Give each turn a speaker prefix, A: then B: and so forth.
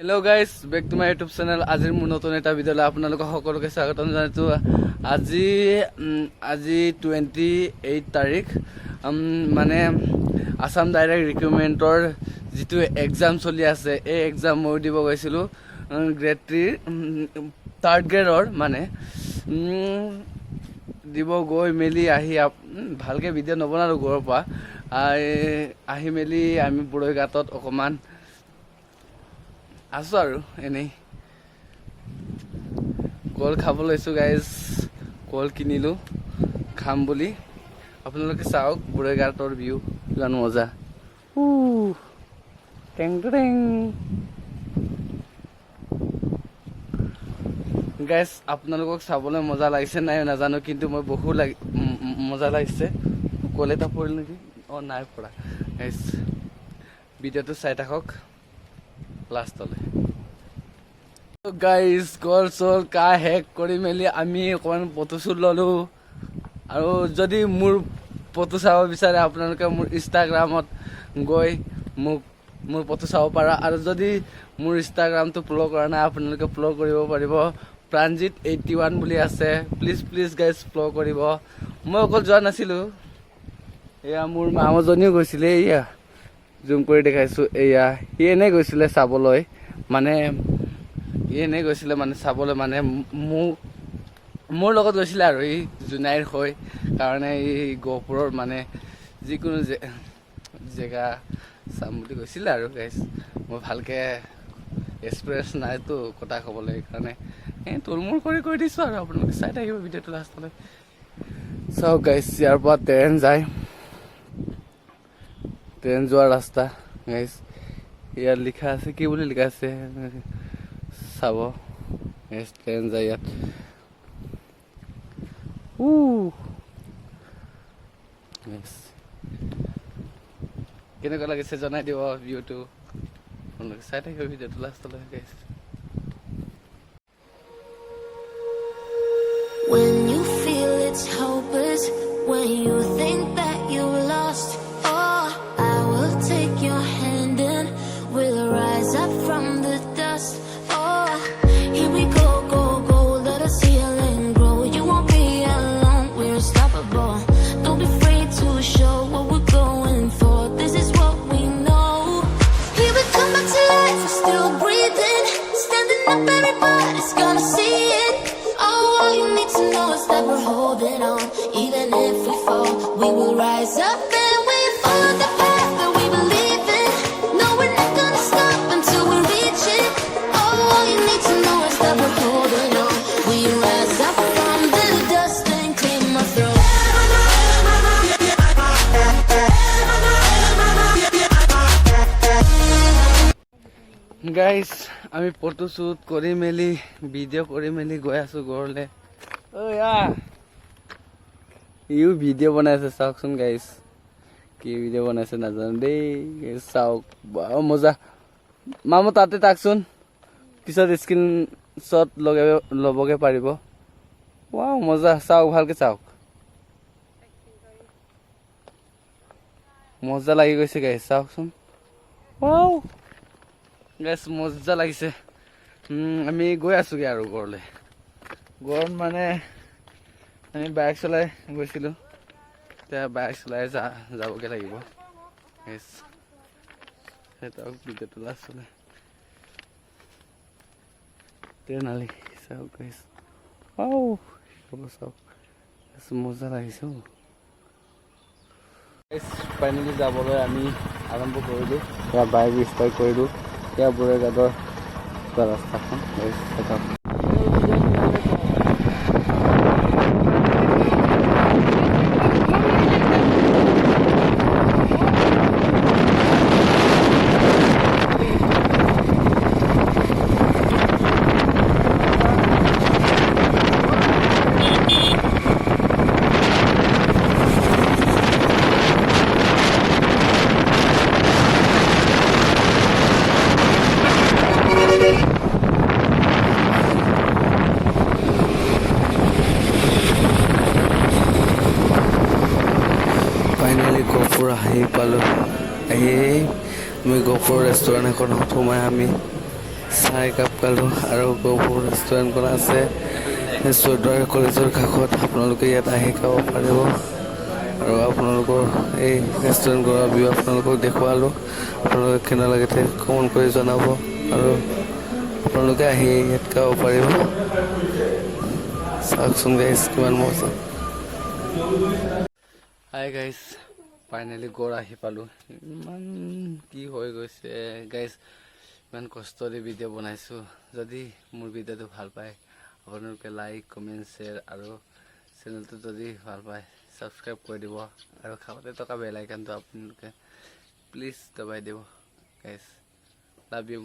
A: Hello guys, back to my YouTube channel. Azir মোৰ নতুন এটা ভিডিঅ'লৈ আপোনালোকক সকলোকে স্বাগতম জনাইছো। আজি 28 তাৰিখ মানে আসাম ডাইৰেক্ট ৰিক্ৰুটমেন্টৰ যেটো এক্সাম চলি আছে এই এক্সাম মই দিব গৈছিলো গ্ৰেড 3 থাৰ্ড গ্ৰেডৰ মানে দিব গৈ মেলি আহি ভালকে ভিডিঅ' নবনালো ঘৰৰ পৰা আহি মেলি আমি বুঢ়ৈঘাটত অকমান আছো আৰু এনেই কল খাব লৈছো গাইজ কল কিনিলো খাম বুলি আপোনালোকে চাওক বুঢ়ৈঘাটৰ ভিউ কিমান মজা টেং টেং গাইজ আপোনালোকক চাবলৈ মজা লাগিছে নাই নাজানো কিন্তু মই বহুত মজা লাগিছে কল এটা পৰিল নেকি নাই পৰা গাইজ ভিডিঅ'টো চাই থাকক লাষ্টলে গাইজ কল চল কা হেক কৰি মেলি আমি অকণমান ফটো শ্বুট ললো আৰু যদি মোৰ ফটো চাব বিচাৰে আপোনালোকে মোৰ ইনষ্টাগ্ৰামত গৈ মোৰ ফটো চাব পাৰা আৰু যদি মোৰ ইনষ্টাগ্ৰামটো ফ'ল' কৰা নাই আপোনালোকে ফ'ল' কৰিব পাৰিব pranjit 81 বুলি আছে প্লিজ গাইজ ফ'ল' কৰিব মই অকল যোৱা নাছিলো এয়া মোৰ মামজনীও গৈছিলে এয়া জুম কৰি দেখাইছো এয়া সি এনে গৈছিলে চাবলৈ মানে চাবলৈ মানে মোৰ লগত গৈছিলে আৰু এই জুনাইৰ হৈ কাৰণে এই গহপুৰৰ মানে যিকোনো জেগা চাম বুলি গৈছিলে আৰু গাইজ মই ভালকে এক্সপিৰিয়েঞ্চ নাইতো কথা ক'বলৈ কাৰণে তোলমোল কৰি দিছো আৰু আপোনালোকে চাই থাকিব ভিডিঅ'টো লাষ্টলৈ চাওক গাইজ ইয়াৰ পৰা ট্ৰেইন যোৱাৰ ৰাস্তা গাইজ ইয়াত লিখা আছে কি বুলি লিখা আছে চাব ট্ৰেইন যায় ইয়াত কেনেকুৱা লাগিছে জনাই দিব ভিউটো আপোনালোকে চাই থাকিব ভিডিঅ'টো লাষ্টলৈ guys
B: When you feel it's hopeless, when you think that you lost, oh, I will take your hand and we'll rise up from the dust. Oh, here we go, let us heal and grow. You won't be alone, we're unstoppable. Don't be afraid to show what we're going for. This is what we know. Here we come back to life, we're still breathing. Standing up, everybody's gonna see it. All you need to know is that we're holding on. Even if we fall, we will rise up and we follow the path that we believe in. No, we're not gonna stop until we reach it. All you need to know is that we're holding on. We rise up from the dust and claim our throne.
A: Guys আমি photo shoot কৰি মেলি video' কৰি মেলি গৈ আছো ঘৰলৈ ইও video' বনাইছে চাওকচোন গাইজ কি ভিডিঅ' বনাইছে নাজানো দেই চাওক মজা মামু তাতে তাকচোন পিছত স্ক্ৰীন শ্বট ল'বগে পাৰিব মজা চাওক ভালকে চাওক মজা লাগি গৈছে গাইজ চাওকচোন গাইজ মজা লাগিছে আমি গৈ আছোগে আৰু ঘৰলৈ ঘৰত মানে আমি বাইক চলাই গৈছিলো এতিয়া বাইক চলাই যাবগে লাগিব ভিডিঅ'টো লাষ্টলৈ ট্ৰেইনালি চাওক গাইজ চাওক মজা লাগিছে ফাইনেলি যাবলৈ আমি আৰম্ভ কৰিলোঁ এতিয়া বাইক ষ্টাৰ্ট কৰিলোঁ এতিয়া বুঢ়ৈঘাটৰ ৰাস্তাখন গহপুৰ আহি পালোঁ আহি আমি গহপুৰ ৰেষ্টুৰেণ্ট এখনত সোমাই আমি চাহ একাপ খালোঁ আৰু গহপুৰ ৰেষ্টুৰেণ্টখন আছে চৌদ্বাৰ কলেজৰ কাষত। আপোনালোকে ইয়াত আহি খাব পাৰিব আৰু আপোনালোকৰ এই ৰেষ্টুৰেণ্টখনৰ ভিউ আপোনালোকক দেখুৱালোঁ। আপোনালোকে কেনে লাগে কমেণ্ট কৰি জনাব আৰু আপোনালোকে আহি ইয়াত খাব পাৰিব। চাওকচোন গাইজ কিমান মজা। হাই গাইজ, ফাইনেলি গড় আহি পালোঁ। ইমান কি হৈ গৈছে গাইজ, ইমান কষ্ট দি ভিডিঅ' বনাইছোঁ। যদি মোৰ ভিডিঅ'টো ভাল পায় আপোনালোকে লাইক কমেণ্ট শ্বেয়াৰ আৰু চেনেলটো যদি ভাল পায় ছাবস্ক্ৰাইব কৰি দিব আৰু কাষতে থকা বেল আইকনটো আপোনালোকে প্লিজ দবাই দিব গাইজ। Love you.